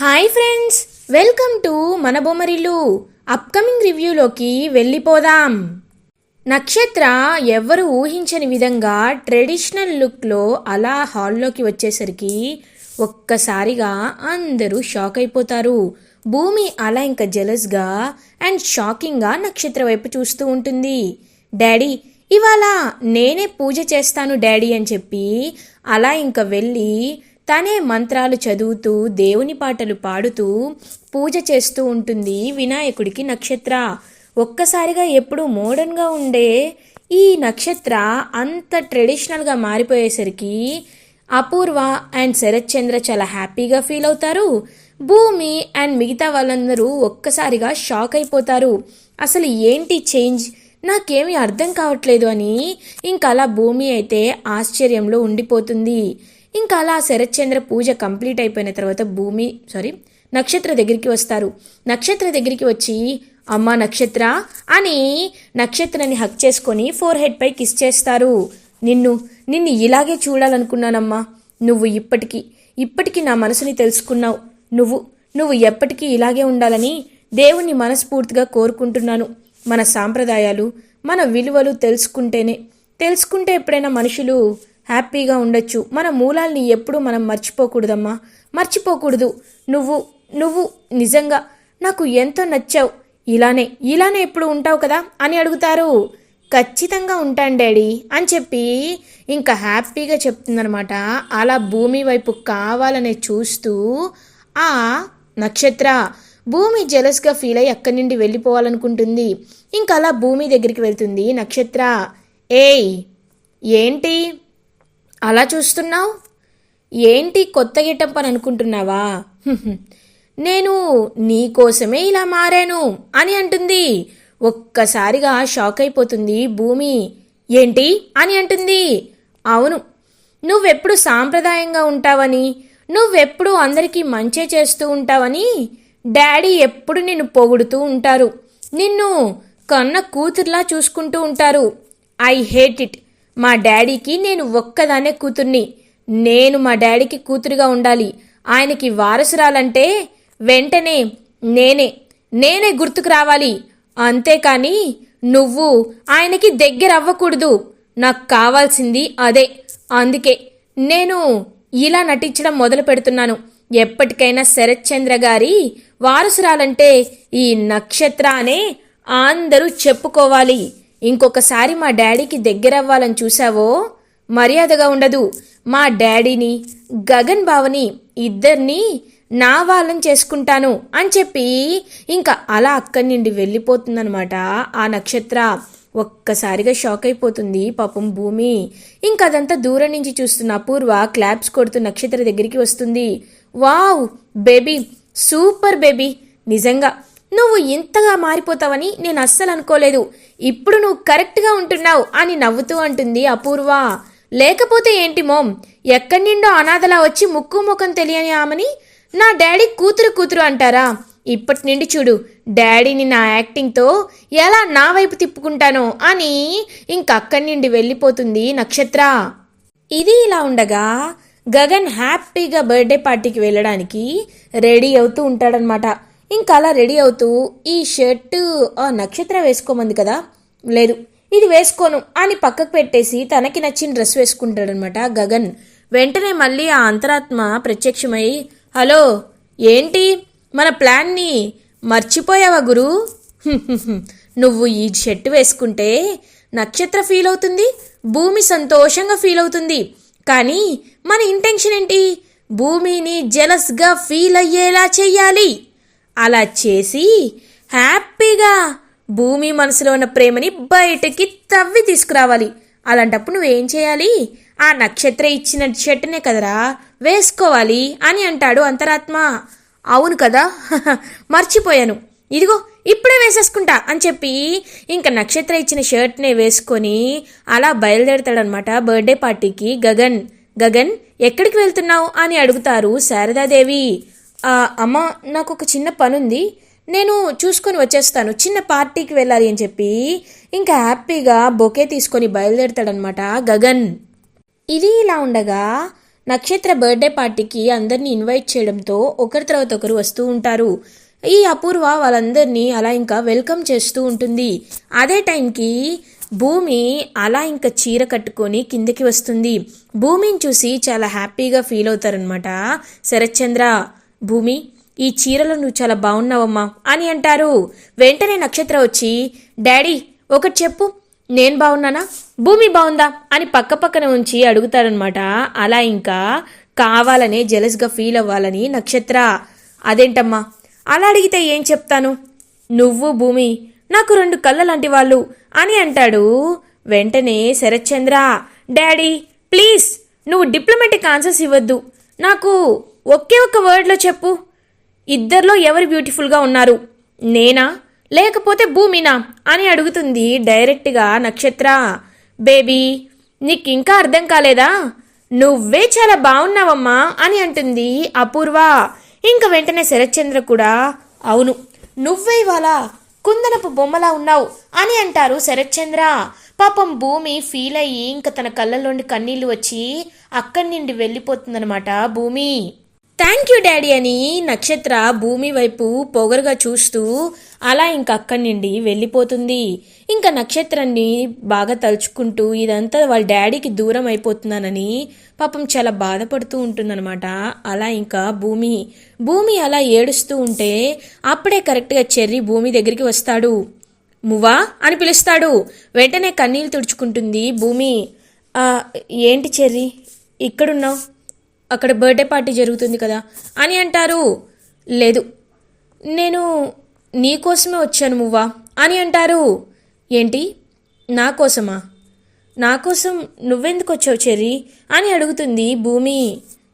Hi friends, welcome to మన Bommarillu. Upcoming రివ్యూలోకి వెళ్ళిపోదాం. నక్షత్ర ఎవ్వరు ఊహించని విధంగా ట్రెడిషనల్ లుక్లో అలా హాల్లోకి వచ్చేసరికి ఒక్కసారిగా అందరూ షాక్ అయిపోతారు. భూమి అలా ఇంకా జెలస్గా అండ్ షాకింగ్గా నక్షత్ర వైపు చూస్తూ ఉంటుంది. డాడీ, ఇవాళ నేనే పూజ చేస్తాను డాడీ అని చెప్పి అలా ఇంకా వెళ్ళి తనే మంత్రాలు చదువుతూ దేవుని పాటలు పాడుతూ పూజ చేస్తూ ఉంటుంది వినాయకుడికి నక్షత్ర. ఒక్కసారిగా ఎప్పుడు మోడర్న్గా ఉండే ఈ నక్షత్ర అంత ట్రెడిషనల్గా మారిపోయేసరికి అపూర్వ అండ్ శరత్ చంద్ర చాలా హ్యాపీగా ఫీల్ అవుతారు. భూమి అండ్ మిగతా వాళ్ళందరూ ఒక్కసారిగా షాక్ అయిపోతారు. అసలు ఏంటి చేంజ్, నాకేమీ అర్థం కావట్లేదు అని ఇంకా అలా భూమి అయితే ఆశ్చర్యంలో ఉండిపోతుంది. ఇంకా అలా శరత్ చంద్ర పూజ కంప్లీట్ అయిపోయిన తర్వాత నక్షత్ర దగ్గరికి వస్తారు. నక్షత్ర దగ్గరికి వచ్చి అమ్మా నక్షత్ర అని నక్షత్రని హక్ చేసుకొని ఫోర్ హెడ్ పై కిస్ చేస్తారు. నిన్ను ఇలాగే చూడాలనుకున్నానమ్మా. నువ్వు ఇప్పటికీ నా మనసుని తెలుసుకున్నావు. నువ్వు ఎప్పటికీ ఇలాగే ఉండాలని దేవుణ్ణి మనస్ఫూర్తిగా కోరుకుంటున్నాను. మన సాంప్రదాయాలు, మన విలువలు తెలుసుకుంటే ఎప్పుడైనా మనుషులు హ్యాపీగా ఉండొచ్చు. మన మూలాల్ని ఎప్పుడూ మనం మర్చిపోకూడదమ్మా, మర్చిపోకూడదు. నువ్వు నిజంగా నాకు ఎంతో నచ్చావు. ఇలానే ఎప్పుడు ఉంటావు కదా అని అడుగుతారు. ఖచ్చితంగా ఉంటాను డాడీ అని చెప్పి ఇంకా హ్యాపీగా చెప్తుందనమాట. అలా భూమి వైపు కావాలనే చూస్తూ ఆ నక్షత్ర భూమి జెలస్గా ఫీల్ అయ్యి అక్కడి నుండి వెళ్ళిపోవాలనుకుంటుంది. ఇంకా అలా భూమి దగ్గరికి వెళ్తుంది నక్షత్ర. ఏయ్, ఏంటి అలా చూస్తున్నావు? ఏంటి కొత్త గెటప్ అని అనుకుంటున్నావా? నేను నీకోసమే ఇలా మారాను అని అంటుంది. ఒక్కసారిగా షాక్ అయిపోతుంది భూమి. ఏంటి అని అంటుంది. అవును, నువ్వెప్పుడు సాంప్రదాయంగా ఉంటావని, నువ్వెప్పుడు అందరికీ మంచే చేస్తూ ఉంటావని డాడీ ఎప్పుడు నిన్ను పొగుడుతూ ఉంటారు. నిన్ను కన్న కూతుర్లా చూసుకుంటూ ఉంటారు. I hate it. మా డాడీకి నేను ఒక్కదానే కూతుర్ని. నేను మా డాడీకి కూతురుగా ఉండాలి. ఆయనకి వారసురాలంటే వెంటనే నేనే గుర్తుకు రావాలి. అంతేకాని నువ్వు ఆయనకి దగ్గర అవ్వకూడదు. నాకు కావాల్సింది అదే. అందుకే నేను ఇలా నటించడం మొదలు పెడుతున్నాను. ఎప్పటికైనా శరత్ చంద్ర గారి వారసురాలంటే ఈ నక్షత్ర అనే అందరూ చెప్పుకోవాలి. ఇంకొకసారి మా డాడీకి దగ్గరవ్వాలని చూసావో మర్యాదగా ఉండదు. మా డాడీని, గగన్ బావని ఇద్దరిని నా వాళ్ళని చేసుకుంటాను అని చెప్పి ఇంకా అలా అక్కడి నుండి వెళ్ళిపోతుందనమాట ఆ నక్షత్ర. ఒక్కసారిగా షాక్ అయిపోతుంది పాపం భూమి. ఇంకా అదంతా దూరం నుంచి చూస్తున్న అపూర్వ క్లాప్స్ కొడుతూ నక్షత్ర దగ్గరికి వస్తుంది. వావ్ బేబీ, సూపర్ బేబీ, నిజంగా నువ్వు ఇంతగా మారిపోతావని నేను అస్సలు అనుకోలేదు. ఇప్పుడు నువ్వు కరెక్ట్గా ఉంటున్నావు అని నవ్వుతూ అంటుంది అపూర్వ. లేకపోతే ఏంటి మోమ్, ఎక్కడి నిండో అనాథలా వచ్చి ముక్కు ముఖం తెలియని ఆమెని నా డాడీ కూతురు అంటారా? ఇప్పటి నుండి చూడు డాడీని నా యాక్టింగ్తో ఎలా నా వైపు తిప్పుకుంటానో అని ఇంకక్కడి నుండి వెళ్ళిపోతుంది నక్షత్ర. ఇది ఇలా ఉండగా గగన్ హ్యాపీగా బర్త్డే పార్టీకి వెళ్ళడానికి రెడీ అవుతూ ఉంటాడనమాట. ఇంకా అలా రెడీ అవుతూ ఈ షర్టు నక్షత్ర వేసుకోమంది కదా, లేదు ఇది వేసుకోను అని పక్కకు పెట్టేసి తనకి నచ్చిన డ్రెస్ వేసుకుంటాడనమాట గగన్. వెంటనే మళ్ళీ ఆ అంతరాత్మ ప్రత్యక్షమై, హలో ఏంటి మన ప్లాన్ని మర్చిపోయావా గురు? నువ్వు ఈ షర్టు వేసుకుంటే నక్షత్ర ఫీల్ అవుతుంది, భూమి సంతోషంగా ఫీల్ అవుతుంది. కానీ మన ఇంటెన్షన్ ఏంటి? భూమిని జెలస్గా ఫీల్ అయ్యేలా చెయ్యాలి. అలా చేసి హ్యాపీగా భూమి మనసులో ఉన్న ప్రేమని బయటకి తవ్వి తీసుకురావాలి. అలాంటప్పుడు నువ్వేం చేయాలి? ఆ నక్షత్ర ఇచ్చిన షర్టునే కదరా వేసుకోవాలి అని అంటాడు అంతరాత్మ. అవును కదా, మర్చిపోయాను, ఇదిగో ఇప్పుడే వేసేసుకుంటా అని చెప్పి ఇంకా నక్షత్ర ఇచ్చిన షర్ట్నే వేసుకొని అలా బయలుదేరతాడనమాట బర్త్డే పార్టీకి గగన్. గగన్, ఎక్కడికి వెళ్తున్నావు అని అడుగుతారు శారదాదేవి. అమ్మ, నాకు ఒక చిన్న పనుంది, నేను చూసుకొని వచ్చేస్తాను, చిన్న పార్టీకి వెళ్ళాలి అని చెప్పి ఇంకా హ్యాపీగా బొకే తీసుకొని బయలుదేరతాడనమాట గగన్. ఇది ఇలా ఉండగా నక్షత్ర బర్త్డే పార్టీకి అందరినీ ఇన్వైట్ చేయడంతో ఒకరి తర్వాత ఒకరు వస్తూ ఉంటారు. ఈ అపూర్వ వాళ్ళందరినీ అలా ఇంకా వెల్కమ్ చేస్తూ ఉంటుంది. అదే టైంకి భూమి అలా ఇంకా చీర కట్టుకొని కిందకి వస్తుంది. భూమిని చూసి చాలా హ్యాపీగా ఫీల్ అవుతారనమాట శరత్చంద్ర. భూమి, ఈ చీరలో నువ్వు చాలా బాగున్నావమ్మా అని అంటారు. వెంటనే నక్షత్ర వచ్చి, డాడీ ఒకటి చెప్పు, నేను బాగున్నానా, భూమి బాగుందా అని పక్కపక్కన ఉంచి అడుగుతారనమాట. అలా ఇంకా కావాలనే జెలస్గా ఫీల్ అవ్వాలని నక్షత్ర. అదేంటమ్మా అలా అడిగితే ఏం చెప్తాను, నువ్వు భూమి నాకు 2 కళ్ళ లాంటి వాళ్ళు అని అంటాడు. వెంటనే శరత్చంద్ర, డాడీ ప్లీజ్ నువ్వు డిప్లొమాటిక్ ఆన్సర్స్ ఇవ్వద్దు, నాకు ఒకే ఒక్క వర్డ్లో చెప్పు, ఇద్దరిలో ఎవరు బ్యూటిఫుల్గా ఉన్నారు, నేనా లేకపోతే భూమినా అని అడుగుతుంది డైరెక్ట్గా నక్షత్ర. బేబీ నీకు ఇంకా అర్థం కాలేదా, నువ్వే చాలా బాగున్నావమ్మా అని అంటుంది అపూర్వ. ఇంకా వెంటనే శరత్చంద్ర కూడా, అవును నువ్వే ఇవాళ కుందనపు బొమ్మలా ఉన్నావు అని అంటారు శరత్చంద్ర. పాపం భూమి ఫీల్ అయ్యి ఇంకా తన కళ్ళల్లోని కన్నీళ్లు వచ్చి అక్కడి నుండి వెళ్ళిపోతుందనమాట భూమి. థ్యాంక్ యూ డాడీ అని నక్షత్ర భూమి వైపు పొగరుగా చూస్తూ అలా ఇంక అక్కడి నుండి వెళ్ళిపోతుంది. ఇంకా నక్షత్రాన్ని బాగా తలుచుకుంటూ ఇదంతా వాళ్ళ డాడీకి దూరం అయిపోతున్నానని పాపం చాలా బాధపడుతూ ఉంటుందన్నమాట. అలా ఇంకా భూమి అలా ఏడుస్తూ ఉంటే అప్పుడే కరెక్ట్గా చెర్రీ భూమి దగ్గరికి వస్తాడు. మువ్వా అని పిలుస్తాడు. వెంటనే కన్నీళ్ళు తుడుచుకుంటుంది భూమి. ఏంటి చెర్రీ ఇక్కడున్నావు, అక్కడ బర్త్డే పార్టీ జరుగుతుంది కదా అని అంటారు. లేదు నేను నీకోసమే వచ్చాను మువ్వా అని అంటారు. ఏంటి నా కోసమా, నా కోసం నువ్వెందుకు వచ్చావు చెర్రీ అని అడుగుతుంది భూమి.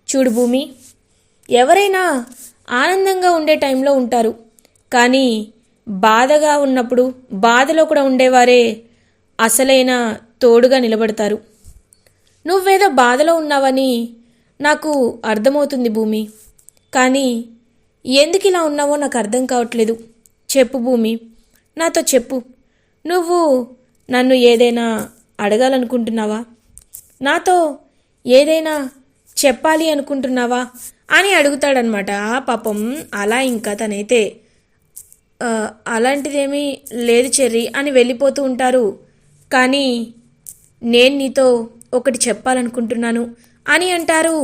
చూడు భూమి, ఎవరైనా ఆనందంగా ఉండే టైంలో ఉంటారు, కానీ బాధగా ఉన్నప్పుడు బాధలో కూడా ఉండేవారే అసలైన తోడుగా నిలబడతారు. నువ్వేదో బాధలో ఉన్నావని నాకు అర్థమవుతుంది భూమి, కానీ ఎందుకు ఇలా ఉన్నావో నాకు అర్థం కావట్లేదు. చెప్పు భూమి, నాతో చెప్పు, నువ్వు నన్ను ఏదైనా అడగాలనుకుంటున్నావా, నాతో ఏదైనా చెప్పాలి అనుకుంటున్నావా అని అడుగుతాడనమాట. పాపం అలా ఇంకా తనైతే అలాంటిదేమీ లేదు చెర్రీ అని వెళ్ళిపోతూ ఉంటారు. కానీ నేను నీతో ఒకటి చెప్పాలనుకుంటున్నాను అని అంటారు.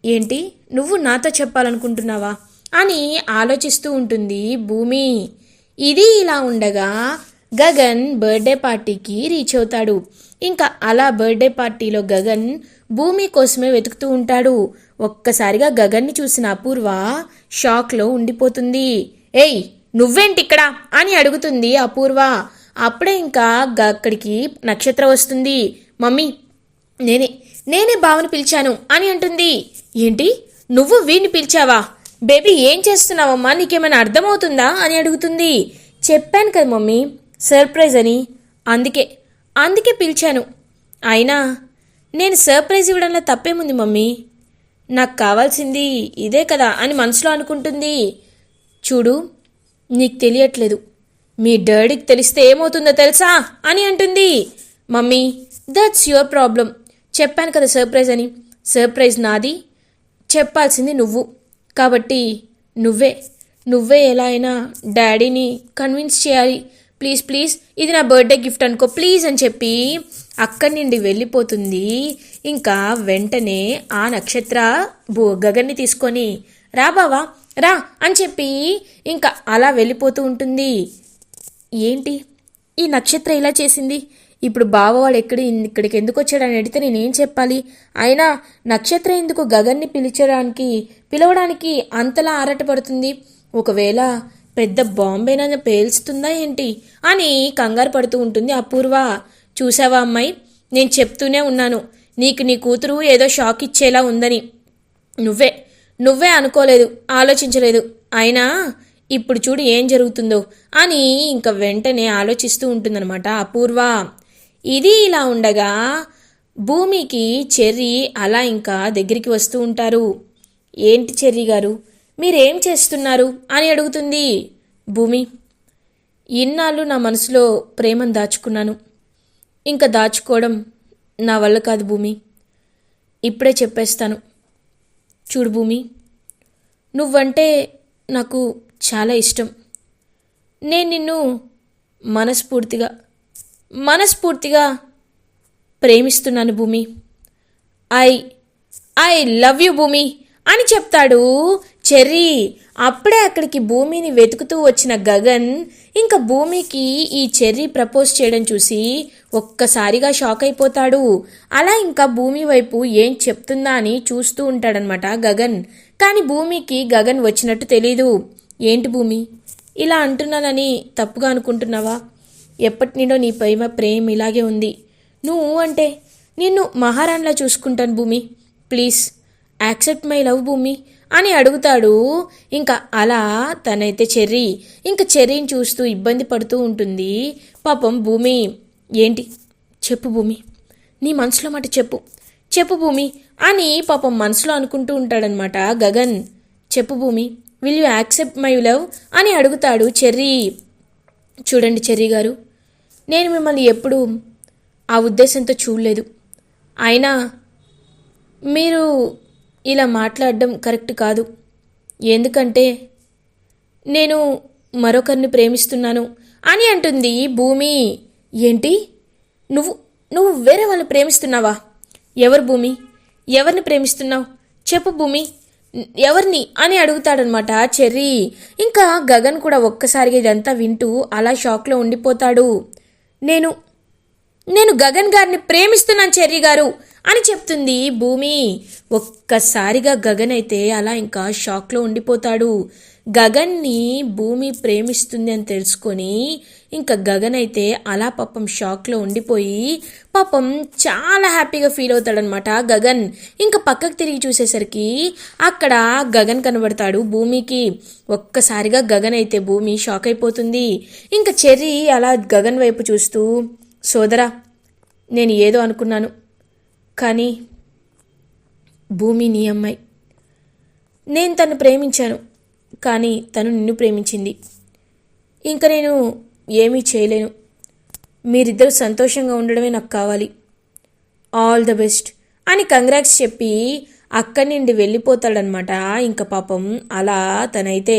ఏంటి నువ్వు నాతో చెప్పాలనుకుంటున్నావా అని ఆలోచిస్తూ ఉంటుంది భూమి. ఇది ఇలా ఉండగా గగన్ బర్త్డే పార్టీకి రీచ్ అవుతాడు. ఇంకా అలా బర్త్డే పార్టీలో గగన్ భూమి కోసమే వెతుకుతూ ఉంటాడు. ఒక్కసారిగా గగన్ని చూసిన అపూర్వ షాక్లో ఉండిపోతుంది. ఏయ్ నువ్వేంటి ఇక్కడ అని అడుగుతుంది అపూర్వ. అప్పుడే ఇంకా అక్కడికి నక్షత్ర వస్తుంది. మమ్మీ నేనే బావని పిలిచాను అని అంటుంది. ఏంటి నువ్వు వీడిని పిలిచావా, బేబీ ఏం చేస్తున్నావమ్మా, నీకేమైనా అర్థమవుతుందా అని అడుగుతుంది. చెప్పాను కదా మమ్మీ సర్ప్రైజ్ అని, అందుకే పిలిచాను. అయినా నేను సర్ప్రైజ్ ఇవ్వడంలో తప్పేముంది మమ్మీ, నాకు కావాల్సింది ఇదే కదా అని మనసులో అనుకుంటుంది. చూడు నీకు తెలియట్లేదు, మీ డాడీకి తెలిస్తే ఏమవుతుందో తెలుసా అని అంటుంది. మమ్మీ దట్స్ యువర్ ప్రాబ్లం, చెప్పాను కదా సర్ప్రైజ్ అని, సర్ప్రైజ్ నాది, చెప్పాల్సింది నువ్వు, కాబట్టి నువ్వే ఎలా అయినా డాడీని కన్విన్స్ చేయాలి, ప్లీజ్ ఇది నా బర్త్డే గిఫ్ట్ అనుకో ప్లీజ్ అని చెప్పి అక్కడి నుండి వెళ్ళిపోతుంది. ఇంకా వెంటనే ఆ నక్షత్ర గగన్ని తీసుకొని రా బావా రా అని చెప్పి ఇంకా అలా వెళ్ళిపోతూ ఉంటుంది. ఏంటి ఈ నక్షత్ర ఇలా చేసింది, ఇప్పుడు బావవాడు ఇక్కడికి ఎందుకు వచ్చాడని అడిగితే నేనేం చెప్పాలి, అయినా నక్షత్ర ఎందుకు గగన్ని పిలవడానికి అంతలా ఆరాటపడుతుంది, ఒకవేళ పెద్ద బాంబేనైనా పేల్చుతుందా ఏంటి అని కంగారు పడుతూ ఉంటుంది అపూర్వ. చూసావా అమ్మాయి, నేను చెప్తూనే ఉన్నాను నీకు నీ కూతురు ఏదో షాక్ ఇచ్చేలా ఉందని, నువ్వే అనుకోలేదు, ఆలోచించలేదు, అయినా ఇప్పుడు చూడు ఏం జరుగుతుందో అని ఇంకా వెంటనే ఆలోచిస్తూ ఉంటుందన్నమాట అపూర్వ. ఇది ఇలా ఉండగా భూమికి చెర్రీ అలా ఇంకా దగ్గరికి వస్తూ ఉంటారు. ఏంటి చెర్రీ గారు మీరేం చేస్తున్నారు అని అడుగుతుంది భూమి. ఇన్నాళ్ళు నా మనసులో ప్రేమను దాచుకున్నాను, ఇంకా దాచుకోవడం నా వల్ల కాదు భూమి, ఇప్పుడే చెప్పేస్తాను. చూడు భూమి, నువ్వంటే నాకు చాలా ఇష్టం. నేను నిన్ను మనస్ఫూర్తిగా మనస్ఫూర్తిగా ప్రేమిస్తున్నాను భూమి. ఐ ఐ లవ్ యూ భూమి అని చెప్తాడు చెర్రీ. అప్పుడే అక్కడికి భూమిని వెతుకుతూ వచ్చిన గగన్ ఇంకా భూమికి ఈ చెర్రీ ప్రపోజ్ చేయడం చూసి ఒక్కసారిగా షాక్ అయిపోతాడు. అలా ఇంకా భూమి వైపు ఏం చెప్తుందా అని చూస్తూ ఉంటాడనమాట గగన్. కానీ భూమికి గగన్ వచ్చినట్టు తెలీదు. ఏంటి భూమి, ఇలా అంటున్నానని తప్పుగా అనుకుంటున్నావా? ఎప్పటి నుండో నీ ప్రేమ ఇలాగే ఉంది. నువ్వు అంటే నిన్ను మహారాణిలా చూసుకుంటాను భూమి. ప్లీజ్ యాక్సెప్ట్ మై లవ్ భూమి అని అడుగుతాడు. ఇంకా అలా తనైతే చెర్రీ ఇంకా చెర్రీని చూస్తూ ఇబ్బంది పడుతూ ఉంటుంది. పాపం భూమి, ఏంటి చెప్పు భూమి, నీ మనసులో మాట చెప్పు చెప్పు భూమి అని పాపం మనసులో అనుకుంటూ ఉంటాడనమాట గగన్. చెప్పు భూమి, will you accept my love అని అడుగుతాడు చెర్రీ. చూడండి చెర్రీ గారు, నేను మిమ్మల్ని ఎప్పుడూ ఆ ఉద్దేశంతో చూడలేదు. అయినా మీరు ఇలా మాట్లాడడం కరెక్ట్ కాదు. ఎందుకంటే నేను మరొకరిని ప్రేమిస్తున్నాను అని అంటుంది భూమి. ఏంటి, నువ్వు నువ్వు వేరే వాళ్ళని ప్రేమిస్తున్నావా? ఎవరు భూమి, ఎవరిని ప్రేమిస్తున్నావు? చెప్పు భూమి, ఎవరిని అని అడుగుతాడనమాట చెర్రీ. ఇంకా గగన్ కూడా ఒక్కసారిగా ఇదంతా వింటూ అలా షాక్లో ఉండిపోతాడు. నేను గగన్ గారిని ప్రేమిస్తున్నాను చెర్రీ గారు అని చెప్తుంది భూమి. ఒక్కసారిగా గగన్ అయితే అలా ఇంకా షాక్లో ఉండిపోతాడు. గగన్ని భూమి ప్రేమిస్తుంది అని తెలుసుకొని ఇంకా గగన్ అయితే అలా పాపం షాక్లో ఉండిపోయి పాపం చాలా హ్యాపీగా ఫీల్ అవుతాడనమాట గగన్. ఇంకా పక్కకు తిరిగి చూసేసరికి అక్కడ గగన్ కనబడతాడు భూమికి. ఒక్కసారిగా గగన్ అయితే భూమి షాక్ అయిపోతుంది. ఇంకా చెర్రీ అలా గగన్ వైపు చూస్తూ, సోదరా, నేను ఏదో అనుకున్నాను, కానీ భూమి నీ అమ్మాయి. నేను తను ప్రేమించాను, కానీ తను నిన్ను ప్రేమించింది. ఇంకా నేను ఏమీ చేయలేను. మీరిద్దరు సంతోషంగా ఉండడమే నాకు కావాలి. ఆల్ ద బెస్ట్ అని కంగ్రాట్స్ చెప్పి అక్కడి నుండి వెళ్ళిపోతాడనమాట. ఇంకా పాపం అలా తనైతే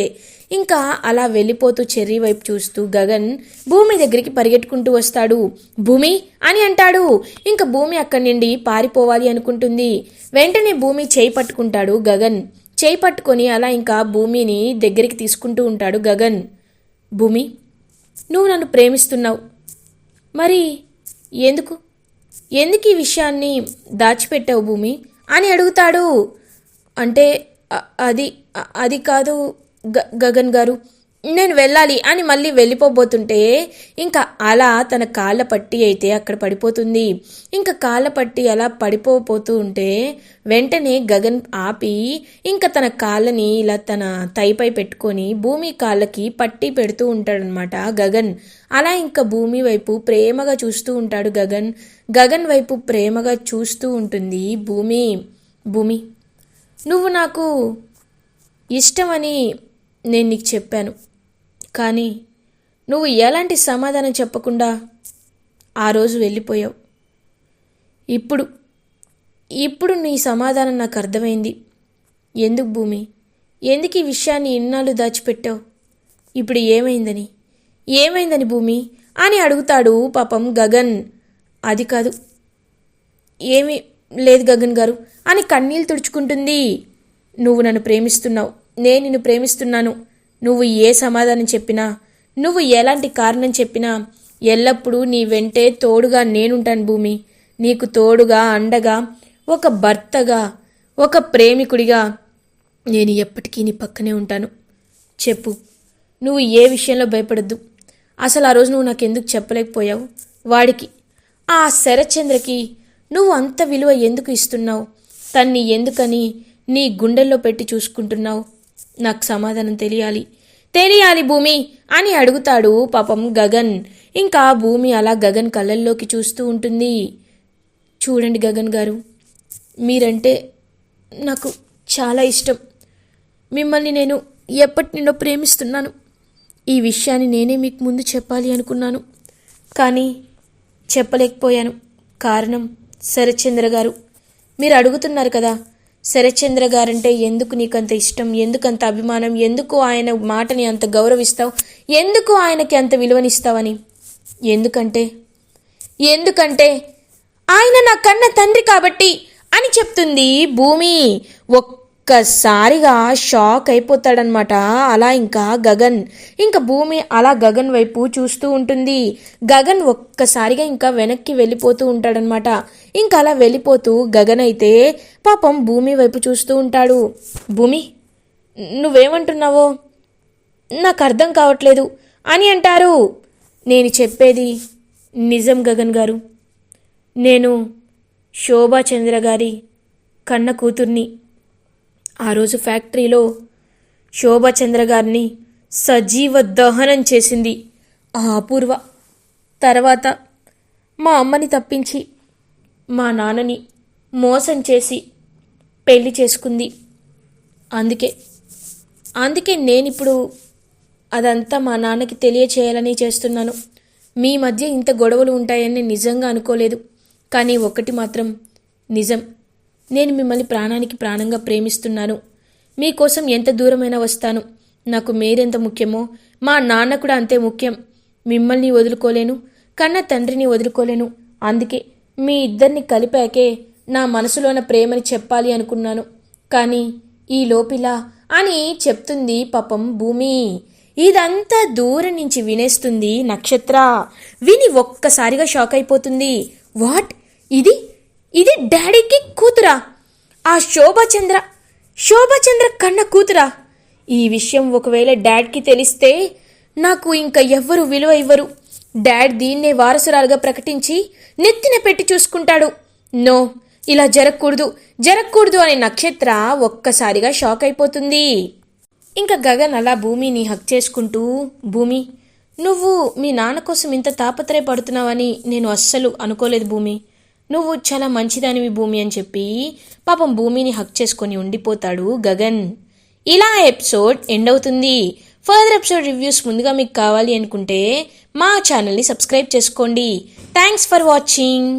ఇంకా అలా వెళ్ళిపోతూ చెర్రీ వైపు చూస్తూ గగన్ భూమి దగ్గరికి పరిగెట్టుకుంటూ వస్తాడు. భూమి అని అంటాడు. ఇంకా భూమి అక్కడి నుండి పారిపోవాలి అనుకుంటుంది. వెంటనే భూమి చేయి పట్టుకుంటాడు గగన్. చేయి పట్టుకొని అలా ఇంకా భూమిని దగ్గరికి తీసుకుంటూ ఉంటాడు గగన్. భూమి, నువ్వు నన్ను ప్రేమిస్తున్నావు, మరి ఎందుకు ఈ విషయాన్ని దాచిపెట్టావు భూమి అని అడుగుతాడు. అంటే అది కాదు గగన్ గారు, నేను వెళ్ళాలి అని మళ్ళీ వెళ్ళిపోబోతుంటే ఇంకా అలా తన కాళ్ళ పట్టి అయితే అక్కడ పడిపోతుంది. ఇంకా కాళ్ళ పట్టి అలా పడిపోతూ ఉంటే వెంటనే గగన్ ఆపి ఇంకా తన కాళ్ళని ఇలా తన తైపై పెట్టుకొని భూమి కాళ్ళకి పట్టి పెడుతూ ఉంటాడనమాట గగన్. అలా ఇంకా భూమి వైపు ప్రేమగా చూస్తూ ఉంటాడు గగన్. గగన్ వైపు ప్రేమగా చూస్తూ ఉంటుంది భూమి. భూమి, నువ్వు నాకు ఇష్టమని నేను నీకు చెప్పాను, కానీ నువ్వు ఎలాంటి సమాధానం చెప్పకుండా ఆ రోజు వెళ్ళిపోయావు. ఇప్పుడు నీ సమాధానం నాకు అర్థమైంది. ఎందుకు భూమి, ఎందుకు ఈ విషయాన్ని ఇన్నాళ్ళు దాచిపెట్టావు? ఇప్పుడు ఏమైందని భూమి అని అడుగుతాడు పాపం గగన్. అది కాదు, ఏమీ లేదు గగన్ గారు అని కన్నీళ్ళు తుడుచుకుంటుంది. నువ్వు నన్ను ప్రేమిస్తున్నావు, నేను నిన్ను ప్రేమిస్తున్నాను. నువ్వు ఏ సమాధానం చెప్పినా, నువ్వు ఎలాంటి కారణం చెప్పినా ఎల్లప్పుడూ నీ వెంటే తోడుగా నేనుంటాను భూమి. నీకు తోడుగా అండగా, ఒక భర్తగా, ఒక ప్రేమికుడిగా నేను ఎప్పటికీ నీ పక్కనే ఉంటాను. చెప్పు, నువ్వు ఏ విషయంలో భయపడద్దు. అసలు ఆ రోజు నువ్వు నాకెందుకు చెప్పలేకపోయావు? వాడికి, ఆ శరత్చంద్రకి నువ్వు అంత విలువ ఎందుకు ఇస్తున్నావు? తన్ని ఎందుకని నీ గుండెల్లో పెట్టి చూసుకుంటున్నావు? నాకు సమాధానం తెలియాలి భూమి అని అడుగుతాడు పాపం గగన్. ఇంకా భూమి అలా గగన్ కళ్ళల్లోకి చూస్తూ ఉంటుంది. చూడండి గగన్ గారు, మీరంటే నాకు చాలా ఇష్టం. మిమ్మల్ని నేను ఎప్పటి నుండో ప్రేమిస్తున్నాను. ఈ విషయాన్ని నేనే మీకు ముందు చెప్పాలి అనుకున్నాను, కానీ చెప్పలేకపోయాను. కారణం శరత్చంద్ర గారు. మీరు అడుగుతున్నారు కదా, శరత్చంద్ర గారంటే ఎందుకు నీకంత ఇష్టం, ఎందుకంత అభిమానం, ఎందుకు ఆయన మాటని అంత గౌరవిస్తావు, ఎందుకు ఆయనకి అంత విలువనిస్తావని. ఎందుకంటే ఆయన నా కన్న తండ్రి కాబట్టి అని చెప్తుంది భూమి. ఒక్కసారిగా షాక్ అయిపోతాడనమాట. అలా ఇంకా భూమి అలా గగన్ వైపు చూస్తూ ఉంటుంది. గగన్ ఒక్కసారిగా ఇంకా వెనక్కి వెళ్ళిపోతూ ఉంటాడనమాట. ఇంకా అలా వెళ్ళిపోతూ గగన్ అయితే పాపం భూమి వైపు చూస్తూ ఉంటాడు. భూమి, నువ్వేమంటున్నావో నాకు అర్థం కావట్లేదు అని అంటారు. నేను చెప్పేది నిజం గగన్ గారు. నేను శోభాచంద్ర గారి కన్న కూతుర్ని. ఆ రోజు ఫ్యాక్టరీలో శోభాచంద్ర గారిని సజీవ దహనం చేసింది ఆ అపూర్వ. తర్వాత మా అమ్మని తప్పించి మా నాన్నని మోసం చేసి పెళ్లి చేసుకుంది. అందుకే నేనిప్పుడు అదంతా మా నాన్నకి తెలియచేయాలని చేస్తున్నాను. మీ మధ్య ఇంత గొడవలు ఉంటాయని నిజంగా అనుకోలేదు. కానీ ఒక్కటి మాత్రం నిజం, నేను మిమ్మల్ని ప్రాణానికి ప్రాణంగా ప్రేమిస్తున్నాను. మీకోసం ఎంత దూరమైనా వస్తాను. నాకు మీరెంత ముఖ్యమో మా నాన్న కూడా అంతే ముఖ్యం. మిమ్మల్ని వదులుకోలేను, కన్న తండ్రిని వదులుకోలేను. అందుకే మీ ఇద్దరిని కలిపాకే నా మనసులోన ప్రేమని చెప్పాలి అనుకున్నాను. కానీ ఈ లోపిలా అని చెప్తుంది పాపం భూమి. ఇదంతా దూరం నుంచి వినేస్తుంది నక్షత్ర. విని ఒక్కసారిగా షాక్ అయిపోతుంది. వాట్, ఇది డాడీకి కూతురా? ఆ శోభాచంద్ర కన్న కూతురా? ఈ విషయం ఒకవేళ డాడ్కి తెలిస్తే నాకు ఇంకా ఎవ్వరూ విలువ ఇవ్వరు. డాడ్ దీన్నే వారసురాలుగా ప్రకటించి నెత్తిన పెట్టి చూసుకుంటాడు. నో, ఇలా జరగకూడదు అనే నక్షత్ర ఒక్కసారిగా షాక్ అయిపోతుంది. ఇంకా గగన్ అలా భూమిని హక్ చేసుకుంటూ, భూమి, నువ్వు మీ నాన్న కోసం ఇంత తాపత్రయపడుతున్నావని నేను అస్సలు అనుకోలేదు భూమి. నువ్వు చాలా మంచిదానివి భూమి అని చెప్పి పాపం భూమిని హక్ చేసుకొని ఉండిపోతాడు గగన్. ఇలా ఎపిసోడ్ ఎండ్ అవుతుంది. ఫర్దర్ ఎపిసోడ్ రివ్యూస్ ముందుగా మీకు కావాలి అనుకుంటే మా ఛానల్ని సబ్స్క్రైబ్ చేసుకోండి. Thanks for watching.